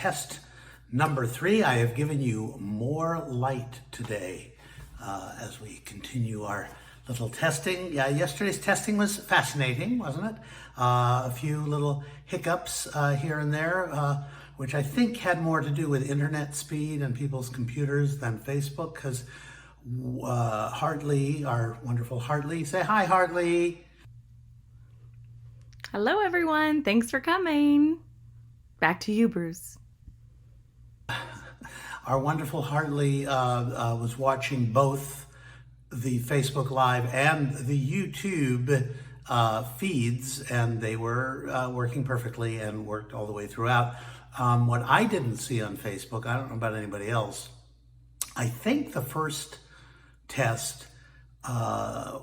Test number 3. I have given you more light today as we continue our little testing. Yeah, yesterday's testing was fascinating, wasn't it? A few little hiccups here and there, which I think had more to do with internet speed and people's computers than Facebook, because Hartley, our wonderful Hartley, say hi, Hartley. Hello, everyone. Thanks for coming. Back to you, Bruce. Our wonderful Hartley was watching both the Facebook Live and the YouTube feeds, and they were working perfectly and worked all the way throughout. What I didn't see on Facebook, I don't know about anybody else, I think the first test,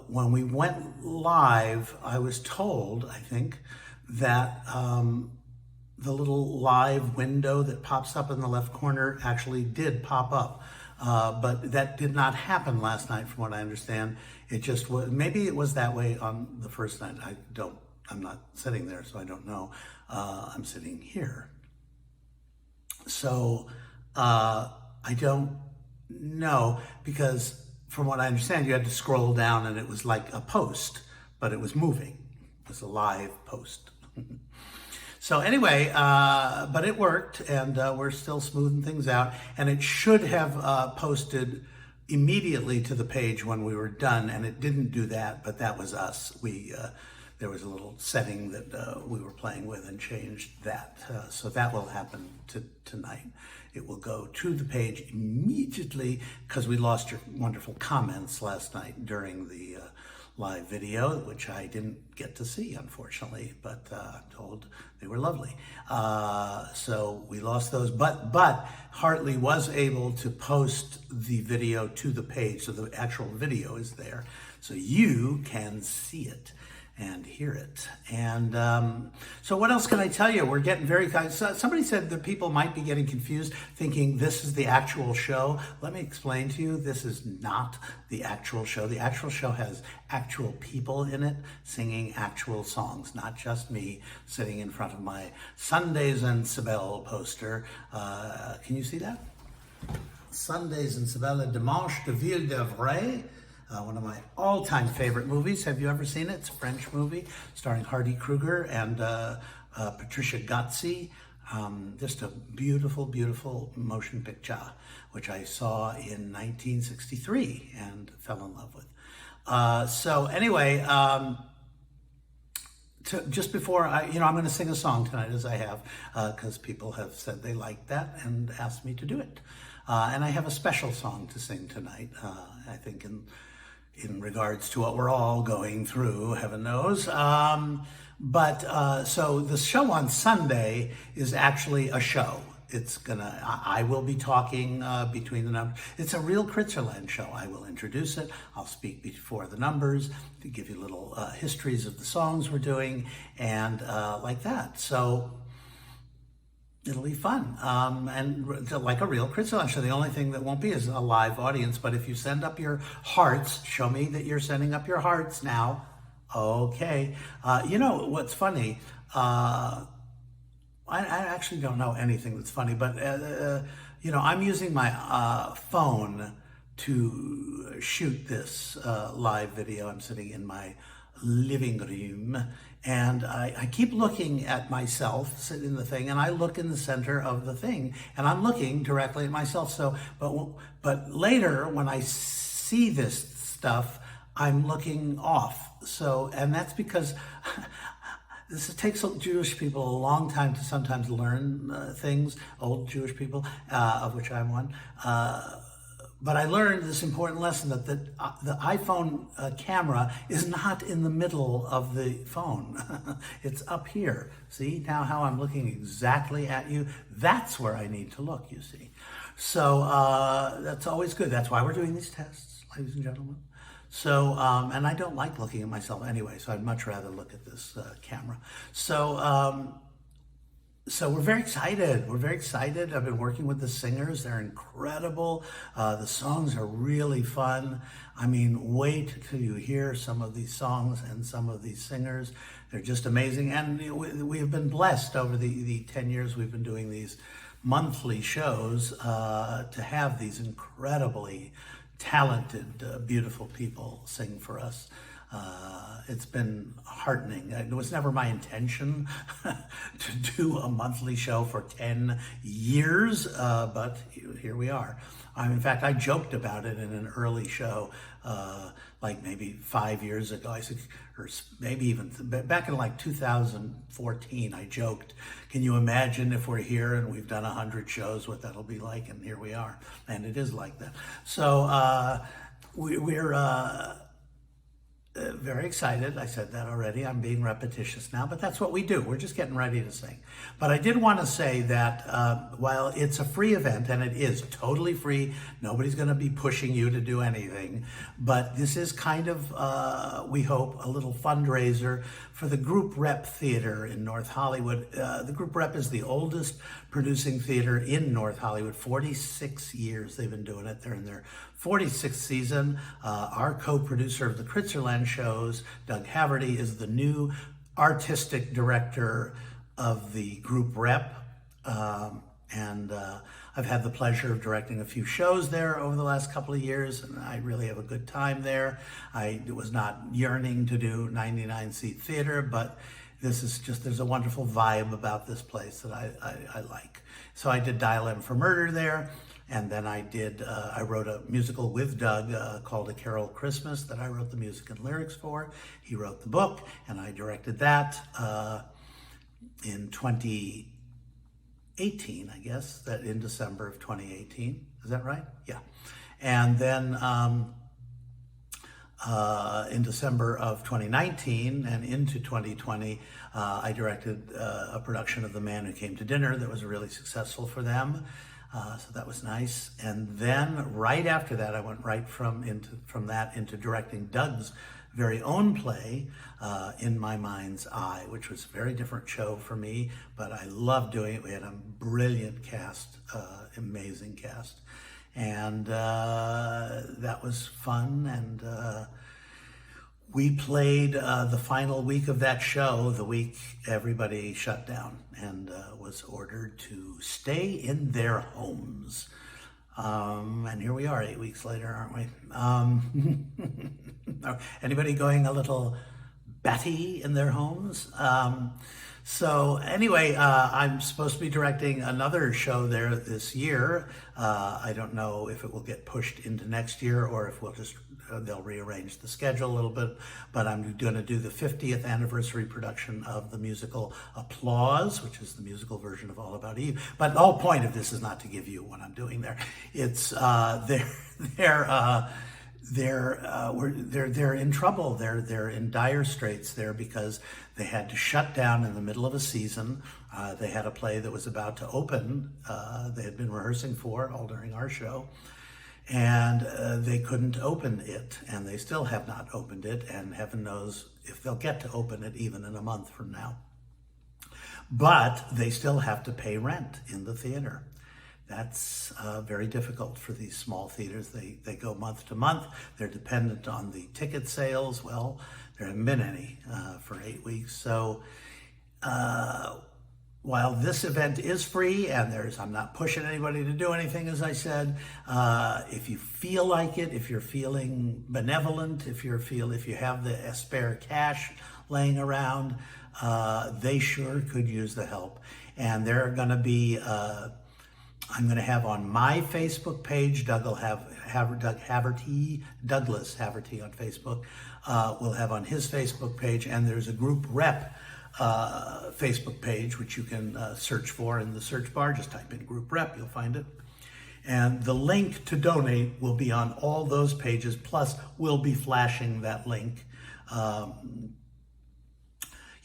when we went live, I was told, I think, that the little live window that pops up in the left corner actually did pop up. But that did not happen last night, from what I understand. It just was, maybe it was that way on the first night. I'm not sitting there, so I don't know. I'm sitting here. So I don't know, because from what I understand, you had to scroll down and it was like a post, but it was moving. It was a live post. So anyway, but it worked, and we're still smoothing things out, and it should have posted immediately to the page when we were done, and it didn't do that, but that was us. There was a little setting that we were playing with and changed that. So that will happen tonight. It will go to the page immediately, because we lost your wonderful comments last night during the live video, which I didn't get to see, unfortunately, but I'm told they were lovely. So we lost those, but Hartley was able to post the video to the page, so the actual video is there, so you can see it and hear it. And so what else can I tell you? We're getting very, somebody said that people might be getting confused thinking this is the actual show. Let me explain to you, this is not the actual show. The actual show has actual people in it singing actual songs, not just me sitting in front of my Sundays and Cybele poster. Can you see that? Sundays and Cybele, Dimanche de Ville d'Avray. One of my all-time favorite movies. Have you ever seen it? It's a French movie starring Hardy Kruger and Patricia Gozzi. Just a beautiful, beautiful motion picture, which I saw in 1963 and fell in love with. So anyway, just before I'm going to sing a song tonight, as I have, because people have said they like that and asked me to do it. And I have a special song to sing tonight, I think in regards to what we're all going through, heaven knows. So the show on Sunday is actually a show. I will be talking between the numbers. It's a real Kritzerland show. I will introduce it. I'll speak before the numbers to give you little histories of the songs we're doing, and like that. So it'll be fun, and like a real Kritzerland show. The only thing that won't be is a live audience, but if you send up your hearts, show me that you're sending up your hearts now. Okay. You know what's funny? I actually don't know anything that's funny, but I'm using my phone to shoot this live video. I'm sitting in my living room, and I keep looking at myself sitting in the thing, and I look in the center of the thing, and I'm looking directly at myself. So, but later when I see this stuff, I'm looking off. So, and that's because it takes Jewish people a long time to sometimes learn things, old Jewish people, of which I'm one. But I learned this important lesson that the iPhone camera is not in the middle of the phone. It's up here. See now how I'm looking exactly at you? That's where I need to look, you see. So that's always good. That's why we're doing these tests, ladies and gentlemen. So, and I don't like looking at myself anyway, so I'd much rather look at this camera. So we're very excited. We're very excited. I've been working with the singers. They're incredible. The songs are really fun. I mean, wait till you hear some of these songs and some of these singers. They're just amazing. And we have been blessed over the 10 years we've been doing these monthly shows to have these incredibly talented, beautiful people sing for us. It's been heartening. It was never my intention to do a monthly show for 10 years, but here we are. In fact, I joked about it in an early show, like maybe 5 years ago. I said, or maybe even back in like 2014, I joked, can you imagine if we're here and we've done 100 shows, what that'll be like? And here we are. And it is like that. So we're very excited. I said that already. I'm being repetitious now, but that's what we do. We're just getting ready to sing. But I did want to say that while it's a free event, and it is totally free, nobody's going to be pushing you to do anything, but this is kind of, we hope, a little fundraiser for the Group Rep Theater in North Hollywood. The Group Rep is the oldest producing theater in North Hollywood. 46 years they've been doing it. They're in their 46th season. Our co-producer of the Kritzerland shows, Doug Haverty, is the new artistic director of the Group Rep. And I've had the pleasure of directing a few shows there over the last couple of years, and I really have a good time there. I was not yearning to do 99-seat theater, but this is just, there's a wonderful vibe about this place that I like. So I did Dial M for Murder there, and then I wrote a musical with Doug called A Carol Christmas that I wrote the music and lyrics for. He wrote the book, and I directed that in 2018, I guess, that in December of 2018. Is that right? Yeah. And then in December of 2019 and into 2020, I directed a production of The Man Who Came to Dinner that was really successful for them. So that was nice. And then right after that, I went right from that into directing Doug's very own play, In My Mind's Eye, which was a very different show for me, but I loved doing it. We had a brilliant cast, amazing cast. And that was fun. And we played the final week of that show, the week everybody shut down and was ordered to stay in their homes. And here we are 8 weeks later, aren't we? Anybody going a little batty in their homes? So anyway, I'm supposed to be directing another show there this year. I don't know if it will get pushed into next year or if we'll just, they'll rearrange the schedule a little bit, but I'm going to do the 50th anniversary production of the musical Applause, which is the musical version of All About Eve. But the whole point of this is not to give you what I'm doing there. It's, they're in trouble. They're in dire straits there because they had to shut down in the middle of a season. They had a play that was about to open. They had been rehearsing for it all during our show, and they couldn't open it, and they still have not opened it, and heaven knows if they'll get to open it even in a month from now. But they still have to pay rent in the theater. That's very difficult for these small theaters. They go month to month. They're dependent on the ticket sales. Well, there haven't been any for 8 weeks. So while this event is free and I'm not pushing anybody to do anything, as I said, if you feel like it, if you're feeling benevolent, if you have the spare cash laying around, they sure could use the help. And there are going to be I'm going to have on my Facebook page, Doug Haverty, Douglas Haverty on Facebook, will have on his Facebook page, and there's a Group Rep Facebook page, which you can search for in the search bar. Just type in Group Rep, you'll find it. And the link to donate will be on all those pages, plus we'll be flashing that link.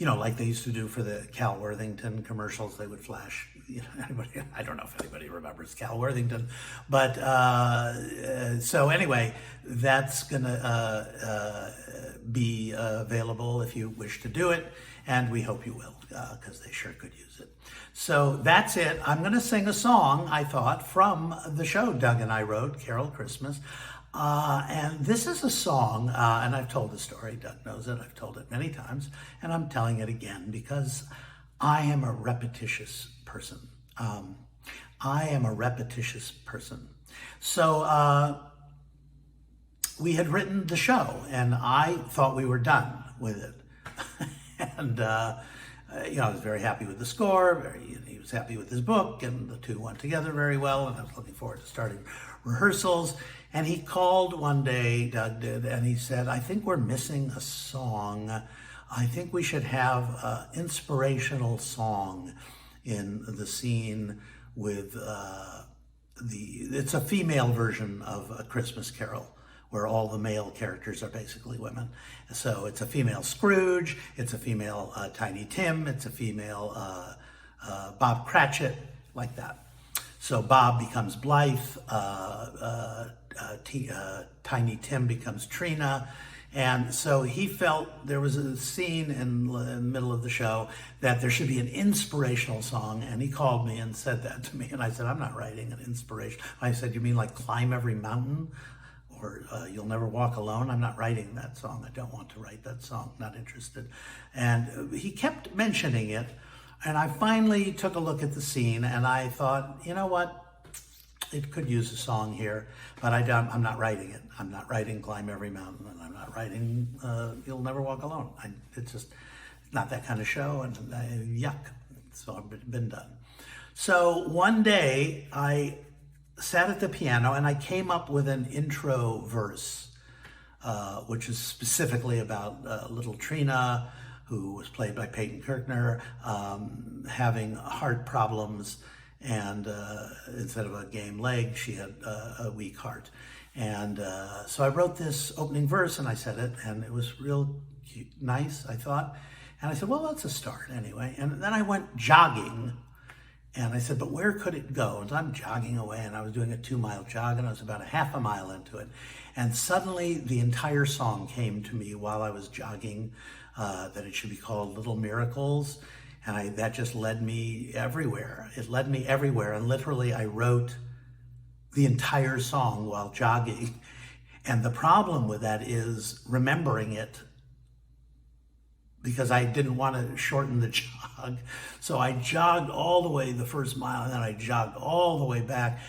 Like they used to do for the Cal Worthington commercials, they would flash. I don't know if anybody remembers Cal Worthington, but so anyway, that's gonna be available if you wish to do it, and we hope you will, because they sure could use it. So that's it. I'm gonna sing a song, I thought, from the show Doug and I wrote, Carol Christmas. And this is a song, and I've told the story, Doug knows it, I've told it many times, and I'm telling it again because I am a repetitious person. I am a repetitious person. So we had written the show, and I thought we were done with it. And, I was very happy with the score. He was happy with his book, and the two went together very well, and I was looking forward to starting rehearsals. And he called one day, Doug did, and he said, I think we're missing a song. I think we should have an inspirational song in the scene with it's a female version of A Christmas Carol, where all the male characters are basically women. So it's a female Scrooge, it's a female Tiny Tim, it's a female Bob Cratchit, like that. So Bob becomes Blythe, Tiny Tim becomes Trina, and so he felt there was a scene in the middle of the show that there should be an inspirational song, and he called me and said that to me, and I said, I'm not writing an inspiration. I said, you mean like Climb Every Mountain? Or You'll Never Walk Alone? I'm not writing that song. I don't want to write that song, not interested. And he kept mentioning it, and I finally took a look at the scene, and I thought, you know what? It could use a song here, but I'm not writing it. I'm not writing Climb Every Mountain, and I'm not writing You'll Never Walk Alone. It's just not that kind of show, and yuck. So I've been done. So one day I sat at the piano and I came up with an intro verse, which is specifically about little Trina, who was played by Peyton Kirkner, having heart problems, and instead of a game leg, she had a weak heart. And so I wrote this opening verse and I said it, and it was real cute, nice, I thought. And I said, well, that's a start anyway. And then I went jogging, and I said, but where could it go? And so I'm jogging away, and I was doing a 2-mile jog, and I was about a half a mile into it. And suddenly the entire song came to me while I was jogging, that it should be called Little Miracles. And that just led me everywhere. It led me everywhere. And literally I wrote the entire song while jogging. And the problem with that is remembering it, because I didn't want to shorten the jog. So I jogged all the way the first mile, and then I jogged all the way back,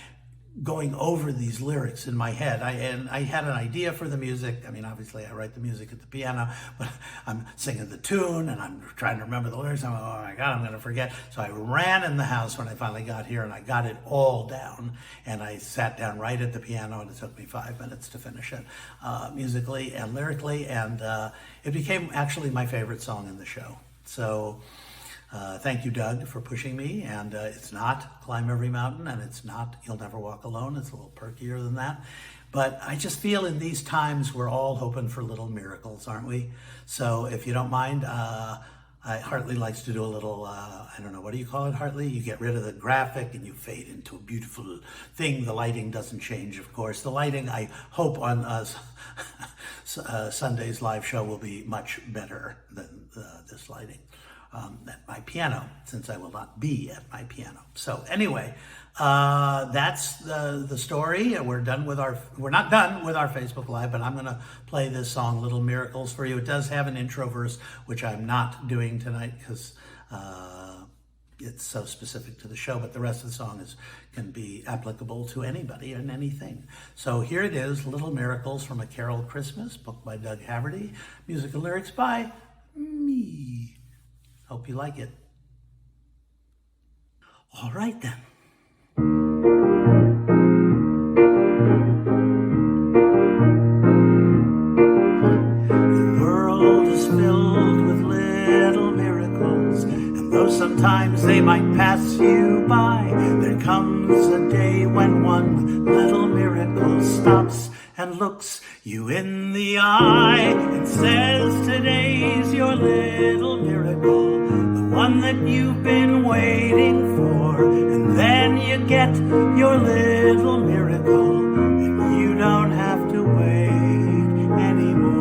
going over these lyrics in my head. I had an idea for the music. I mean, obviously I write the music at the piano, but I'm singing the tune and I'm trying to remember the lyrics. I'm like, oh my God, I'm going to forget. So I ran in the house when I finally got here, and I got it all down, and I sat down right at the piano, and it took me 5 minutes to finish it, musically and lyrically. And it became actually my favorite song in the show. So thank you, Doug, for pushing me. And it's not Climb Every Mountain, and it's not You'll Never Walk Alone. It's a little perkier than that. But I just feel in these times we're all hoping for little miracles, aren't we? So if you don't mind, Hartley likes to do a little, I don't know, what do you call it, Hartley? You get rid of the graphic and you fade into a beautiful thing. The lighting doesn't change, of course. The lighting, I hope, on Sunday's live show will be much better than this lighting. At my piano, since I will not be at my piano. So anyway, that's the story. We're not done with our Facebook Live, but I'm going to play this song, Little Miracles, for you. It does have an intro verse, which I'm not doing tonight because it's so specific to the show, but the rest of the song can be applicable to anybody and anything. So here it is, Little Miracles from A Carol Christmas, book by Doug Haverty, music and lyrics by me. Hope you like it. All right then. The world is filled with little miracles, and though sometimes they might pass you by, there comes a day when one little miracle stops and looks you in the eye and says, today's your little miracle, the one that you've been waiting for. And then you get your little miracle, and you don't have to wait anymore.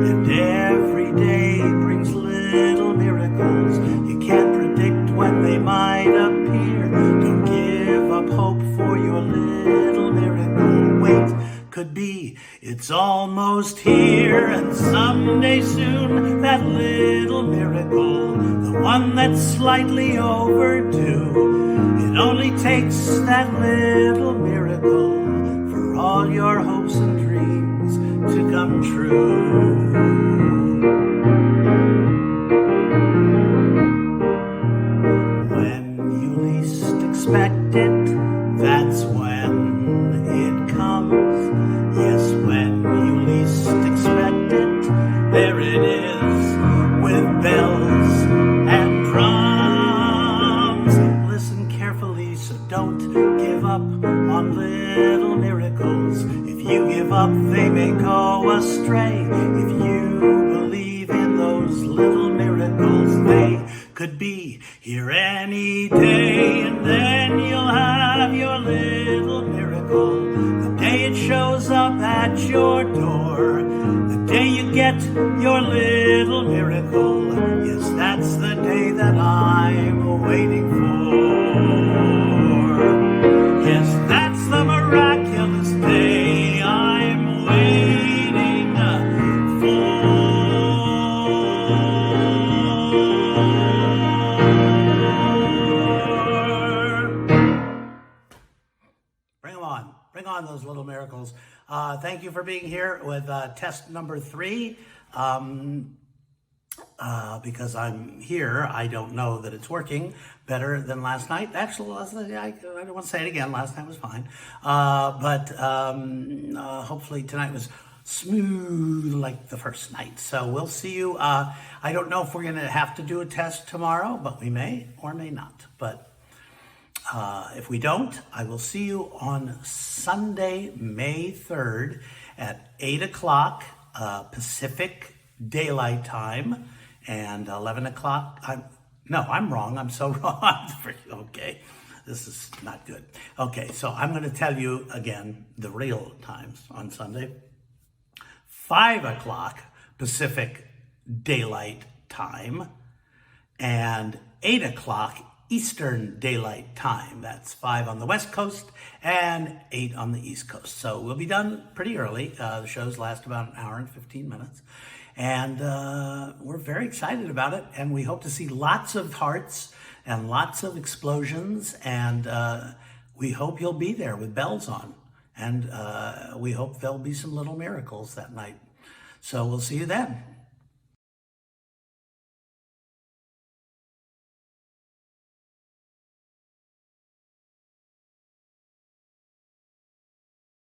And every day brings little miracles. You can't predict when they might appear. Don't give up hope for your little miracle. Wait, could be it's almost almost here, and someday soon that little miracle, the one that's slightly overdue, it only takes that little miracle for all your hopes and dreams to come true. Expect it, that's when it comes. Yes, when you least expect it, there it is, with bells and drums. Listen carefully, so don't give up on little miracles. If you give up, they may go astray. If you believe in those little miracles, they could be here any day, and then you'll have your little miracle. The day it shows up at your door, the day you get your little miracle, yes, that's the day that I'm waiting for. Yes, that's the miraculous day I'm waiting for. Bring on those little miracles. Thank you for being here with test number 3. Because I'm here, I don't know that it's working better than last night. Actually, I don't want to say it again. Last night was fine. But hopefully tonight was smooth like the first night. So we'll see you. I don't know if we're going to have to do a test tomorrow, but we may or may not. But if we don't, I will see you on Sunday, May 3rd at 8 o'clock Pacific Daylight Time and 11 o'clock. I'm wrong. I'm so wrong. Okay, this is not good. Okay, so I'm going to tell you again the real times on Sunday. 5 o'clock Pacific Daylight Time and 8 o'clock Eastern Daylight Time. That's 5 on the West Coast and 8 on the East Coast. So we'll be done pretty early. The shows last about an hour and 15 minutes. And we're very excited about it. And we hope to see lots of hearts and lots of explosions. And we hope you'll be there with bells on. And we hope there'll be some little miracles that night. So we'll see you then.